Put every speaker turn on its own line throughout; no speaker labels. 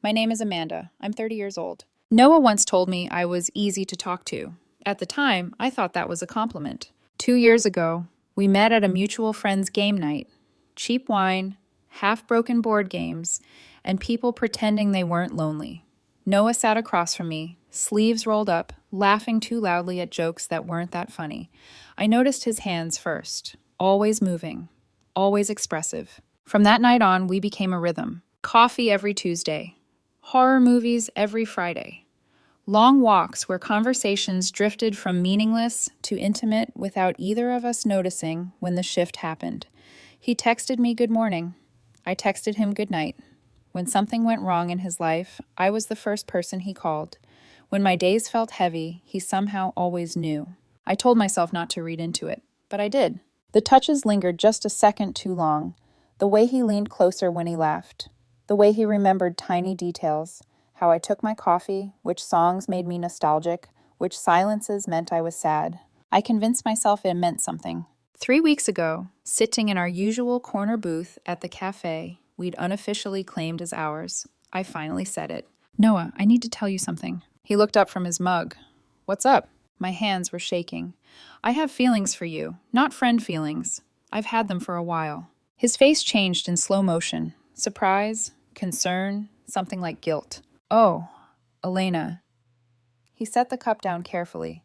My name is Amanda. I'm 30 years old. Noah once told me I was easy to talk to. At the time, I thought that was a compliment. 2 years ago, we met at a mutual friend's game night. Cheap wine, half-broken board games, and people pretending they weren't lonely. Noah sat across from me, sleeves rolled up, laughing too loudly at jokes that weren't that funny. I noticed his hands first, always moving, always expressive. From that night on, we became a rhythm. Coffee every Tuesday, horror movies every Friday, long walks where conversations drifted from meaningless to intimate without either of us noticing when the shift happened. He texted me good morning. I texted him good night. When something went wrong in his life, I was the first person he called. When my days felt heavy, he somehow always knew. I told myself not to read into it, but I did. The touches lingered just a second too long. The way he leaned closer when he laughed. The way he remembered tiny details. How I took my coffee, which songs made me nostalgic, which silences meant I was sad. I convinced myself it meant something. 3 weeks ago, sitting in our usual corner booth at the cafe we'd unofficially claimed as ours, I finally said it. Noah, I need to tell you something. He looked up from his mug. What's up? My hands were shaking. I have feelings for you, not friend feelings. I've had them for a while. His face changed in slow motion. Surprise, concern, something like guilt. Oh, Elena. He set the cup down carefully.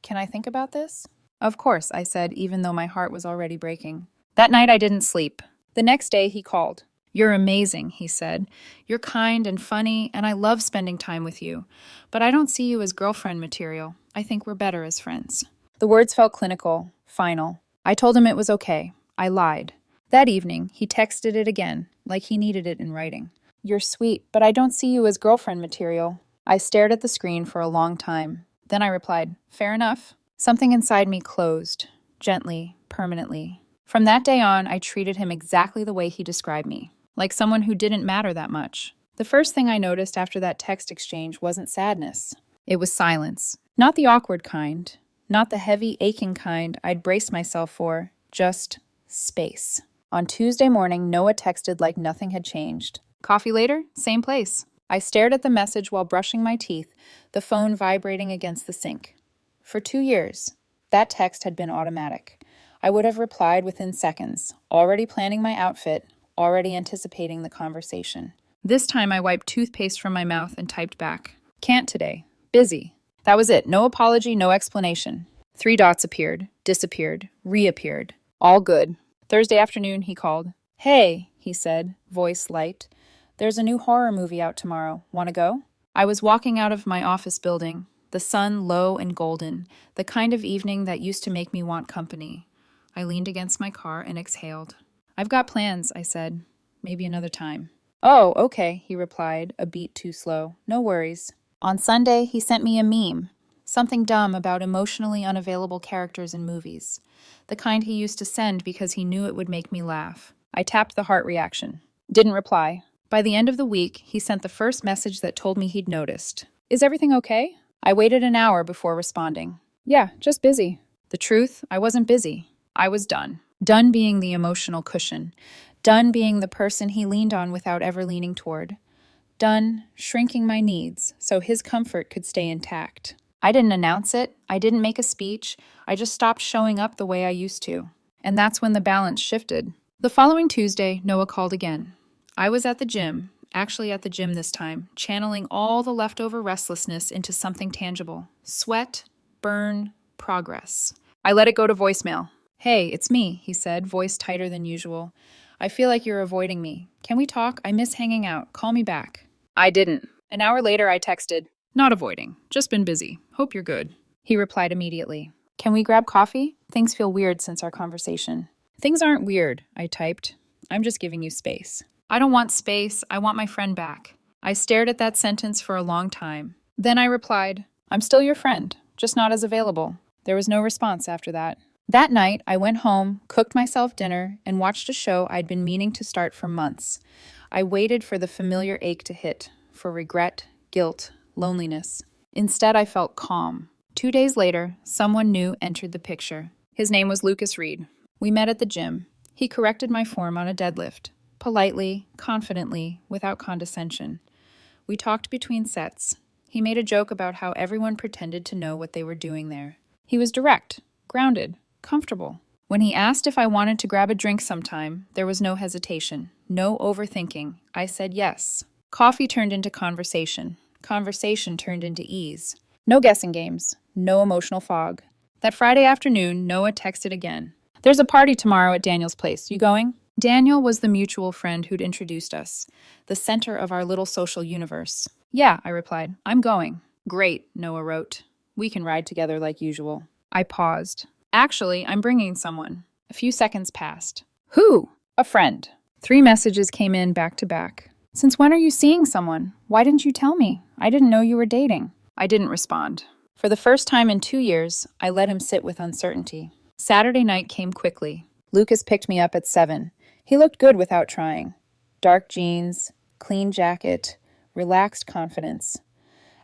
Can I think about this? Of course, I said, even though my heart was already breaking. That night I didn't sleep. The next day he called. You're amazing, he said. You're kind and funny, and I love spending time with you. But I don't see you as girlfriend material. I think we're better as friends. The words felt clinical, final. I told him it was okay. I lied. That evening, he texted it again, like he needed it in writing. You're sweet, but I don't see you as girlfriend material. I stared at the screen for a long time. Then I replied, fair enough. Something inside me closed, gently, permanently. From that day on, I treated him exactly the way he described me, like someone who didn't matter that much. The first thing I noticed after that text exchange wasn't sadness. It was silence. Not the awkward kind, not the heavy, aching kind I'd braced myself for, just space. On Tuesday morning, Noah texted like nothing had changed. Coffee later? Same place. I stared at the message while brushing my teeth, the phone vibrating against the sink. For 2 years, that text had been automatic. I would have replied within seconds, already planning my outfit, already anticipating the conversation. This time I wiped toothpaste from my mouth and typed back. Can't today. Busy. That was it. No apology, no explanation. 3 dots appeared, disappeared, reappeared. All good. Thursday afternoon, he called. Hey, he said, voice light. There's a new horror movie out tomorrow. Want to go? I was walking out of my office building, the sun low and golden, the kind of evening that used to make me want company. I leaned against my car and exhaled. I've got plans, I said. Maybe another time. Oh, okay, he replied, a beat too slow. No worries. On Sunday, he sent me a meme. Something dumb about emotionally unavailable characters in movies. The kind he used to send because he knew it would make me laugh. I tapped the heart reaction. Didn't reply. By the end of the week, he sent the first message that told me he'd noticed. Is everything okay? I waited an hour before responding. Yeah, just busy. The truth, I wasn't busy. I was done. Done being the emotional cushion. Done being the person he leaned on without ever leaning toward. Done shrinking my needs so his comfort could stay intact. I didn't announce it. I didn't make a speech. I just stopped showing up the way I used to. And that's when the balance shifted. The following Tuesday, Noah called again. I was at the gym, actually at the gym this time, channeling all the leftover restlessness into something tangible. Sweat, burn, progress. I let it go to voicemail. Hey, it's me, he said, voice tighter than usual. I feel like you're avoiding me. Can we talk? I miss hanging out. Call me back. I didn't. An hour later, I texted, not avoiding. Just been busy. Hope you're good. He replied immediately. Can we grab coffee? Things feel weird since our conversation. Things aren't weird, I typed. I'm just giving you space. I don't want space. I want my friend back. I stared at that sentence for a long time. Then I replied, I'm still your friend, just not as available. There was no response after that. That night, I went home, cooked myself dinner, and watched a show I'd been meaning to start for months. I waited for the familiar ache to hit, for regret, guilt, loneliness. Instead, I felt calm. 2 days later, someone new entered the picture. His name was Lucas Reed. We met at the gym. He corrected my form on a deadlift. Politely, confidently, without condescension. We talked between sets. He made a joke about how everyone pretended to know what they were doing there. He was direct, grounded, comfortable. When he asked if I wanted to grab a drink sometime, there was no hesitation, no overthinking. I said yes. Coffee turned into conversation. Conversation turned into ease. No guessing games, no emotional fog. That Friday afternoon, Noah texted again. "There's a party tomorrow at Daniel's place. You going?" Daniel was the mutual friend who'd introduced us, the center of our little social universe. "Yeah," I replied. "I'm going." "Great," Noah wrote. "We can ride together like usual." I paused. "Actually, I'm bringing someone." A few seconds passed. "Who?" "A friend." 3 messages came in back to back. "Since when are you seeing someone? Why didn't you tell me? I didn't know you were dating." I didn't respond. For the first time in 2 years, I let him sit with uncertainty. Saturday night came quickly. Lucas picked me up at 7. He looked good without trying. Dark jeans, clean jacket, relaxed confidence.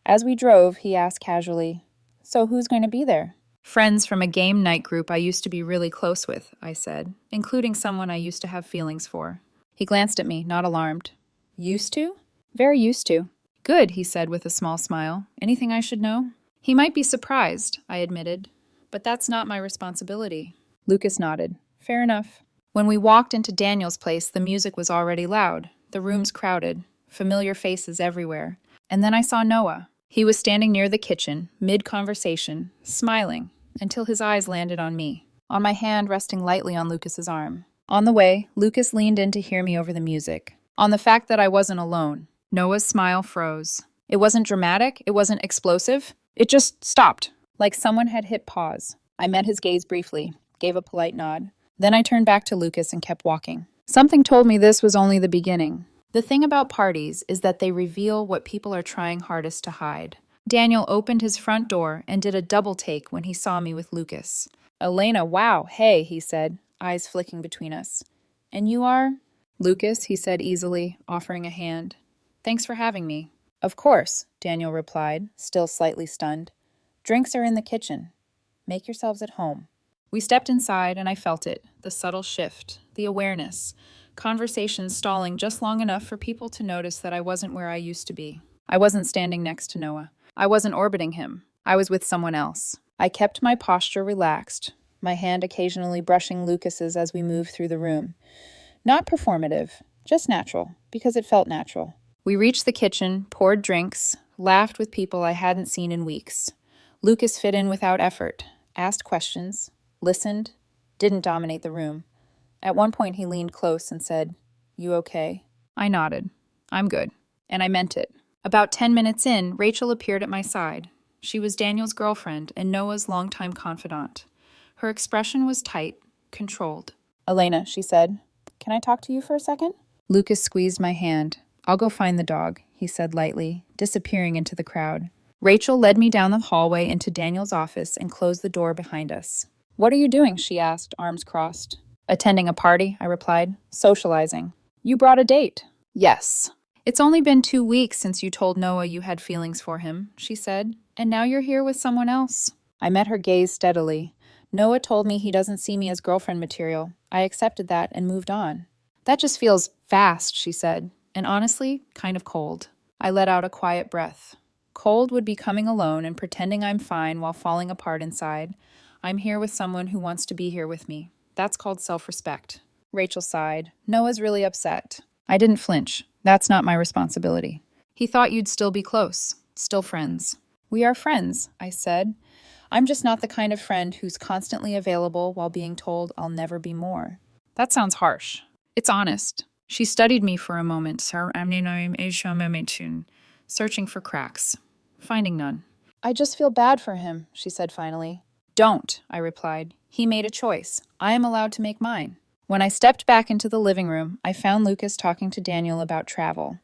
As we drove, he asked casually, "So who's going to be there?" "Friends from a game night group I used to be really close with," I said, "including someone I used to have feelings for." He glanced at me, not alarmed. "Used to?" "Very used to." "Good," he said with a small smile. "Anything I should know?" "He might be surprised," I admitted. "But that's not my responsibility." Lucas nodded. "Fair enough." When we walked into Daniel's place, the music was already loud, the rooms crowded, familiar faces everywhere. And then I saw Noah. He was standing near the kitchen, mid-conversation, smiling, until his eyes landed on me, on my hand resting lightly on Lucas's arm. On the way, Lucas leaned in to hear me over the music, on the fact that I wasn't alone. Noah's smile froze. It wasn't dramatic, it wasn't explosive. It just stopped, like someone had hit pause. I met his gaze briefly, gave a polite nod. Then I turned back to Lucas and kept walking. Something told me this was only the beginning. The thing about parties is that they reveal what people are trying hardest to hide. Daniel opened his front door and did a double take when he saw me with Lucas. "Elena, wow, hey," he said, eyes flicking between us. "And you are?" "Lucas," he said easily, offering a hand. "Thanks for having me." "Of course," Daniel replied, still slightly stunned. "Drinks are in the kitchen. Make yourselves at home." We stepped inside and I felt it, the subtle shift, the awareness. Conversation stalling just long enough for people to notice that I wasn't where I used to be. I wasn't standing next to Noah. I wasn't orbiting him. I was with someone else. I kept my posture relaxed, my hand occasionally brushing Lucas's as we moved through the room. Not performative, just natural, because it felt natural. We reached the kitchen, poured drinks, laughed with people I hadn't seen in weeks. Lucas fit in without effort, asked questions, listened, didn't dominate the room. At one point he leaned close and said, "You okay?" I nodded. "I'm good." And I meant it. About 10 minutes in, Rachel appeared at my side. She was Daniel's girlfriend and Noah's longtime confidant. Her expression was tight, controlled. "Elena," she said, "can I talk to you for a second?" Lucas squeezed my hand. "I'll go find the dog," he said lightly, disappearing into the crowd. Rachel led me down the hallway into Daniel's office and closed the door behind us. "What are you doing?" she asked, arms crossed. "Attending a party," I replied. "Socializing." "You brought a date." "Yes." "It's only been 2 weeks since you told Noah you had feelings for him," she said, "and now you're here with someone else." I met her gaze steadily. "Noah told me he doesn't see me as girlfriend material. I accepted that and moved on." "That just feels fast," she said, and honestly, kind of cold. I let out a quiet breath. Cold would be coming alone and pretending I'm fine while falling apart inside. I'm here with someone who wants to be here with me. That's called self-respect. Rachel sighed. "Noah's really upset." I didn't flinch. That's not my responsibility. "He thought you'd still be close, still friends." "We are friends," I said. "I'm just not the kind of friend who's constantly available while being told I'll never be more." That sounds harsh. It's honest. She studied me for a moment, searching for cracks, finding none. "I just feel bad for him," she said finally. "Don't," I replied. "He made a choice. I am allowed to make mine." When I stepped back into the living room, I found Lucas talking to Daniel about travel.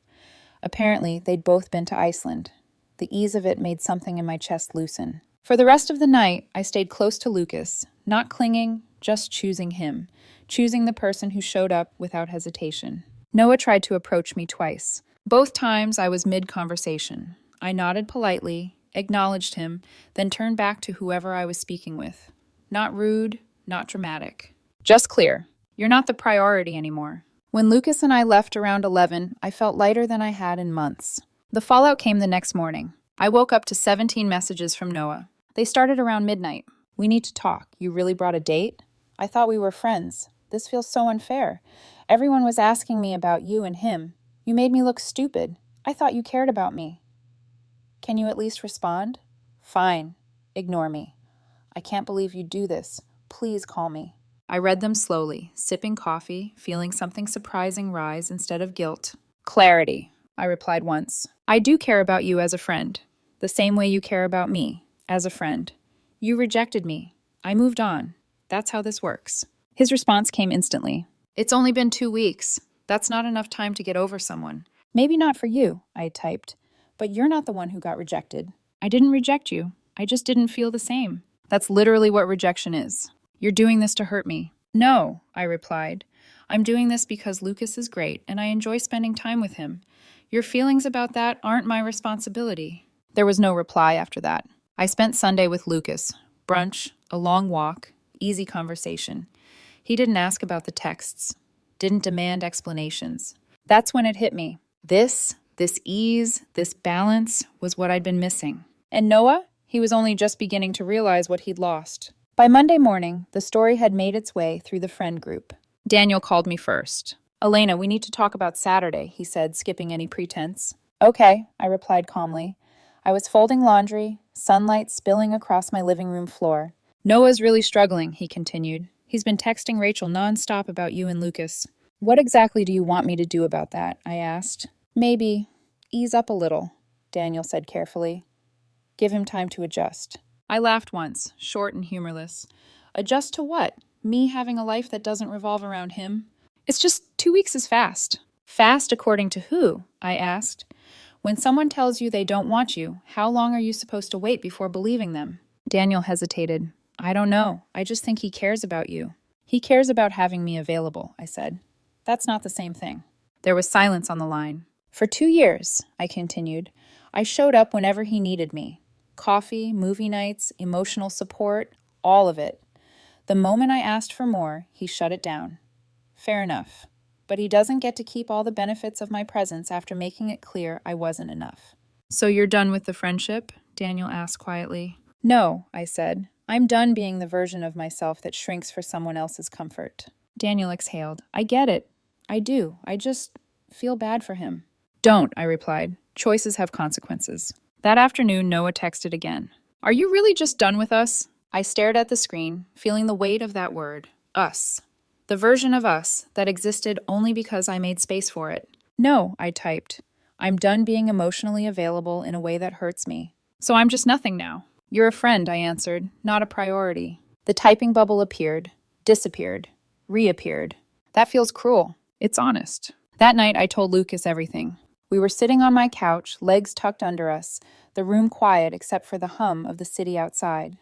Apparently, they'd both been to Iceland. The ease of it made something in my chest loosen. For the rest of the night, I stayed close to Lucas, not clinging, just choosing him, choosing the person who showed up without hesitation. Noah tried to approach me twice. Both times I was mid-conversation. I nodded politely, acknowledged him, then turned back to whoever I was speaking with. Not rude, not dramatic. Just clear. You're not the priority anymore. When Lucas and I left around 11, I felt lighter than I had in months. The fallout came the next morning. I woke up to 17 messages from Noah. They started around midnight. We need to talk. You really brought a date? I thought we were friends. This feels so unfair. Everyone was asking me about you and him. You made me look stupid. I thought you cared about me. Can you at least respond? Fine. Ignore me. I can't believe you do this. Please call me. I read them slowly, sipping coffee, feeling something surprising rise instead of guilt. Clarity, I replied once. I do care about you as a friend, the same way you care about me, as a friend. You rejected me. I moved on. That's how this works. His response came instantly. It's only been 2 weeks. That's not enough time to get over someone. Maybe not for you, I typed. But you're not the one who got rejected. I didn't reject you. I just didn't feel the same. That's literally what rejection is. You're doing this to hurt me. No, I replied. I'm doing this because Lucas is great and I enjoy spending time with him. Your feelings about that aren't my responsibility. There was no reply after that. I spent Sunday with Lucas. Brunch, a long walk, easy conversation. He didn't ask about the texts, didn't demand explanations. That's when it hit me. This ease, this balance was what I'd been missing. And Noah? He was only just beginning to realize what he'd lost. By Monday morning, the story had made its way through the friend group. Daniel called me first. Elena, we need to talk about Saturday, he said, skipping any pretense. Okay, I replied calmly. I was folding laundry, sunlight spilling across my living room floor. Noah's really struggling, he continued. He's been texting Rachel nonstop about you and Lucas. What exactly do you want me to do about that? I asked. Maybe ease up a little, Daniel said carefully. Give him time to adjust. I laughed once, short and humorless. Adjust to what? Me having a life that doesn't revolve around him? It's just 2 weeks is fast. Fast according to who? I asked. When someone tells you they don't want you, how long are you supposed to wait before believing them? Daniel hesitated. I don't know. I just think he cares about you. He cares about having me available, I said. That's not the same thing. There was silence on the line. For 2 years, I continued, I showed up whenever he needed me. Coffee, movie nights, emotional support, all of it. The moment I asked for more, he shut it down. Fair enough. But he doesn't get to keep all the benefits of my presence after making it clear I wasn't enough. So you're done with the friendship? Daniel asked quietly. No, I said. I'm done being the version of myself that shrinks for someone else's comfort. Daniel exhaled. I get it. I do. I just feel bad for him. Don't, I replied. Choices have consequences. That afternoon, Noah texted again. Are you really just done with us? I stared at the screen, feeling the weight of that word, us. The version of us that existed only because I made space for it. No, I typed. I'm done being emotionally available in a way that hurts me. So I'm just nothing now. You're a friend, I answered, not a priority. The typing bubble appeared, disappeared, reappeared. That feels cruel. It's honest. That night, I told Lucas everything. We were sitting on my couch, legs tucked under us, the room quiet except for the hum of the city outside.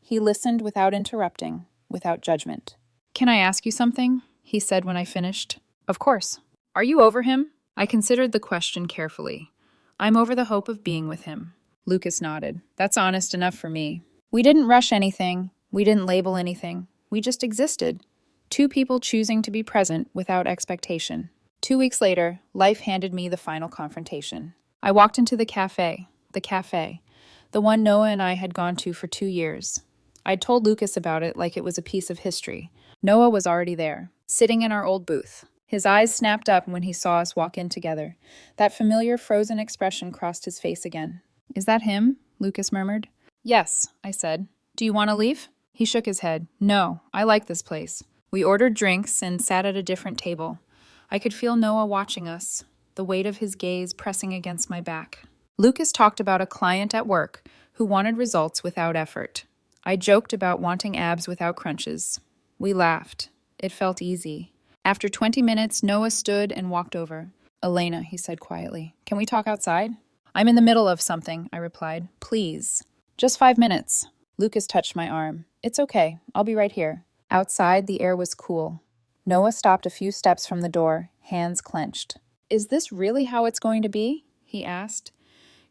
He listened without interrupting, without judgment. Can I ask you something? He said when I finished. Of course. Are you over him? I considered the question carefully. I'm over the hope of being with him. Lucas nodded. That's honest enough for me. We didn't rush anything. We didn't label anything. We just existed. 2 people choosing to be present without expectation. 2 weeks later, life handed me the final confrontation. I walked into the cafe, the one Noah and I had gone to for 2 years. I'd told Lucas about it like it was a piece of history. Noah was already there, sitting in our old booth. His eyes snapped up when he saw us walk in together. That familiar frozen expression crossed his face again. Is that him? Lucas murmured. Yes, I said. Do you want to leave? He shook his head. No, I like this place. We ordered drinks and sat at a different table. I could feel Noah watching us, the weight of his gaze pressing against my back. Lucas talked about a client at work who wanted results without effort. I joked about wanting abs without crunches. We laughed. It felt easy. After 20 minutes, Noah stood and walked over. Elena, he said quietly, can we talk outside? I'm in the middle of something, I replied. Please. Just 5 minutes. Lucas touched my arm. It's okay. I'll be right here. Outside, the air was cool. Noah stopped a few steps from the door, hands clenched. Is this really how it's going to be? He asked.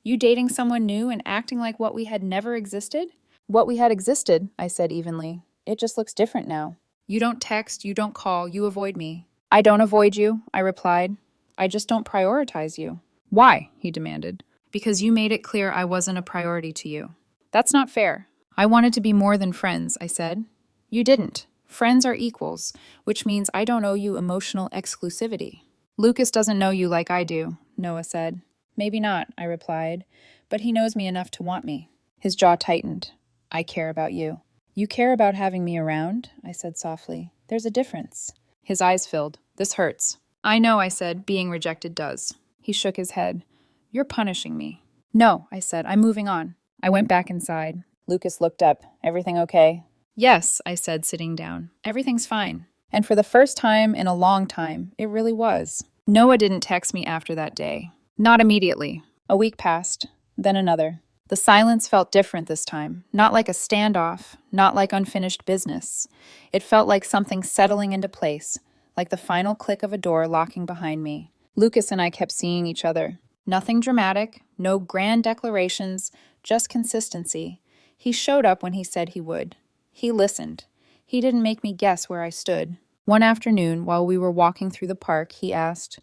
You dating someone new and acting like what we had never existed? What we had existed, I said evenly. It just looks different now. You don't text, you don't call, you avoid me. I don't avoid you, I replied. I just don't prioritize you. Why? He demanded. Because you made it clear I wasn't a priority to you. That's not fair. I wanted to be more than friends, I said. You didn't. Friends are equals, which means I don't owe you emotional exclusivity. Lucas doesn't know you like I do, Noah said. Maybe not, I replied, but he knows me enough to want me. His jaw tightened. I care about you. You care about having me around? I said softly. There's a difference. His eyes filled. This hurts. I know, I said, being rejected does. He shook his head. You're punishing me. No, I said, I'm moving on. I went back inside. Lucas looked up. Everything okay? Yes, I said, sitting down. Everything's fine. And for the first time in a long time, it really was. Noah didn't text me after that day. Not immediately. A week passed, then another. The silence felt different this time, not like a standoff, not like unfinished business. It felt like something settling into place, like the final click of a door locking behind me. Lucas and I kept seeing each other. Nothing dramatic, no grand declarations, just consistency. He showed up when he said he would. He listened. He didn't make me guess where I stood. One afternoon, while we were walking through the park, he asked,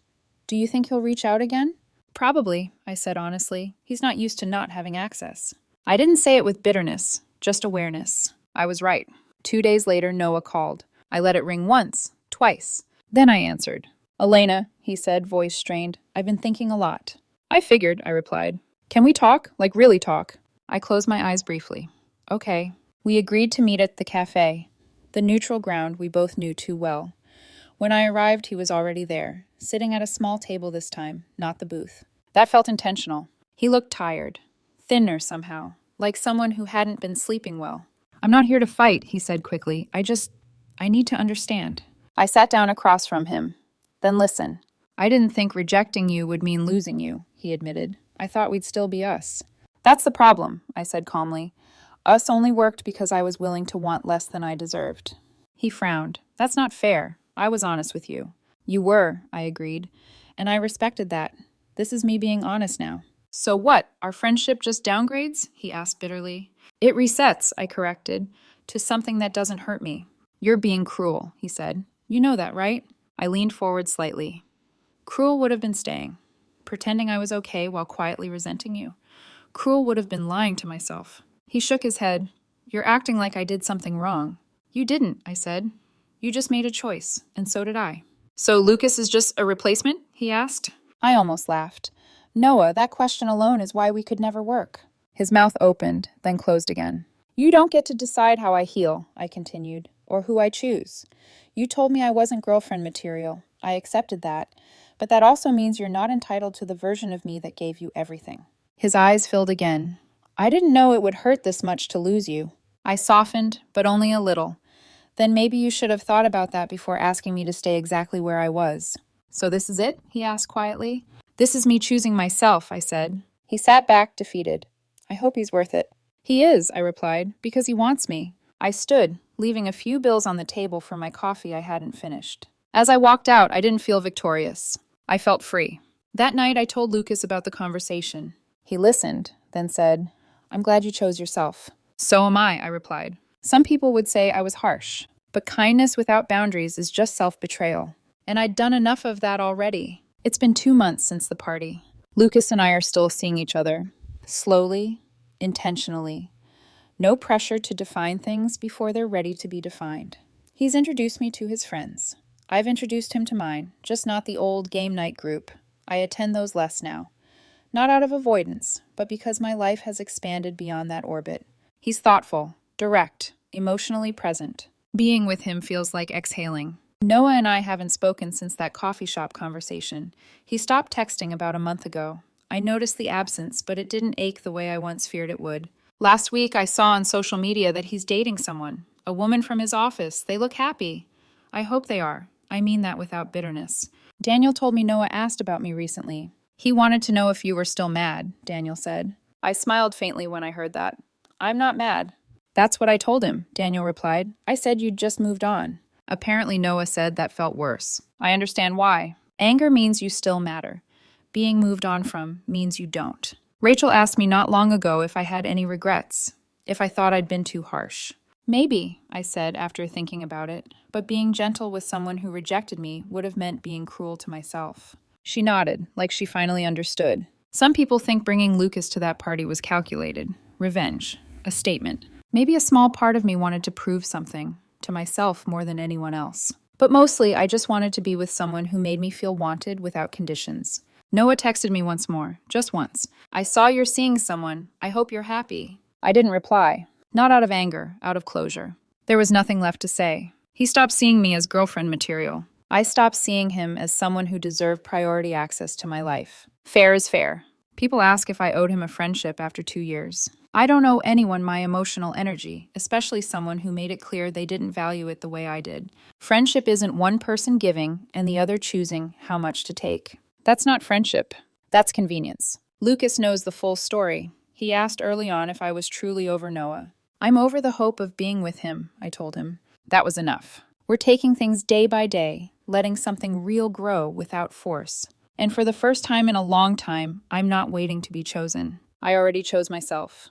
"Do you think he'll reach out again?" "Probably," I said honestly. He's not used to not having access. I didn't say it with bitterness, just awareness. I was right. 2 days later, Noah called. I let it ring once, twice. Then I answered. "Elena," he said, voice strained, "I've been thinking a lot." "I figured," I replied. "Can we talk? Like really talk?" I closed my eyes briefly. Okay. We agreed to meet at the cafe, the neutral ground we both knew too well. When I arrived, he was already there, sitting at a small table this time, not the booth. That felt intentional. He looked tired, thinner somehow, like someone who hadn't been sleeping well. "I'm not here to fight," he said quickly. I need to understand." I sat down across from him. "Then listen. I didn't think rejecting you would mean losing you," he admitted. "I thought we'd still be us." "That's the problem," I said calmly. "Us only worked because I was willing to want less than I deserved." He frowned. "That's not fair. I was honest with you." "You were," I agreed, "and I respected that. This is me being honest now." "So what? Our friendship just downgrades?" he asked bitterly. "It resets," I corrected, "to something that doesn't hurt me." "You're being cruel," he said. "You know that, right?" I leaned forward slightly. Cruel would have been staying, pretending I was okay while quietly resenting you. Cruel would have been lying to myself. He shook his head. "You're acting like I did something wrong." "You didn't," I said. "You just made a choice, and so did I." "So Lucas is just a replacement?" he asked. I almost laughed. "Noah, that question alone is why we could never work." His mouth opened, then closed again. "You don't get to decide how I heal," I continued, "or who I choose. You told me I wasn't girlfriend material. I accepted that. But that also means you're not entitled to the version of me that gave you everything." His eyes filled again. "I didn't know it would hurt this much to lose you." I softened, but only a little. "Then maybe you should have thought about that before asking me to stay exactly where I was." "So this is it?" he asked quietly. "This is me choosing myself," I said. He sat back, defeated. "I hope he's worth it." "He is," I replied, "because he wants me." I stood, leaving a few bills on the table for my coffee I hadn't finished. As I walked out, I didn't feel victorious. I felt free. That night, I told Lucas about the conversation. He listened, then said, "I'm glad you chose yourself." "So am I," replied. Some people would say I was harsh, but kindness without boundaries is just self-betrayal. And I'd done enough of that already. It's been 2 months since the party. Lucas and I are still seeing each other. Slowly, intentionally. No pressure to define things before they're ready to be defined. He's introduced me to his friends. I've introduced him to mine, just not the old game night group. I attend those less now. Not out of avoidance, but because my life has expanded beyond that orbit. He's thoughtful, direct, emotionally present. Being with him feels like exhaling. Noah and I haven't spoken since that coffee shop conversation. He stopped texting about a month ago. I noticed the absence, but it didn't ache the way I once feared it would. Last week, I saw on social media that he's dating someone, a woman from his office. They look happy. I hope they are. I mean that without bitterness. Daniel told me Noah asked about me recently. He wanted to know if you were still mad, Daniel said. I smiled faintly when I heard that. "I'm not mad." "That's what I told him," Daniel replied. "I said you'd just moved on." Apparently Noah said that felt worse. I understand why. Anger means you still matter. Being moved on from means you don't. Rachel asked me not long ago if I had any regrets, if I thought I'd been too harsh. "Maybe," I said after thinking about it, but being gentle with someone who rejected me would have meant being cruel to myself. She nodded, like she finally understood. Some people think bringing Lucas to that party was calculated. Revenge. A statement. Maybe a small part of me wanted to prove something, to myself more than anyone else. But mostly, I just wanted to be with someone who made me feel wanted without conditions. Noah texted me once more, just once. "I saw you're seeing someone. I hope you're happy." I didn't reply. Not out of anger, out of closure. There was nothing left to say. He stopped seeing me as girlfriend material. I stopped seeing him as someone who deserved priority access to my life. Fair is fair. People ask if I owed him a friendship after 2 years. I don't owe anyone my emotional energy, especially someone who made it clear they didn't value it the way I did. Friendship isn't one person giving and the other choosing how much to take. That's not friendship. That's convenience. Lucas knows the full story. He asked early on if I was truly over Noah. "I'm over the hope of being with him," I told him. That was enough. We're taking things day by day, letting something real grow without force. And for the first time in a long time, I'm not waiting to be chosen. I already chose myself.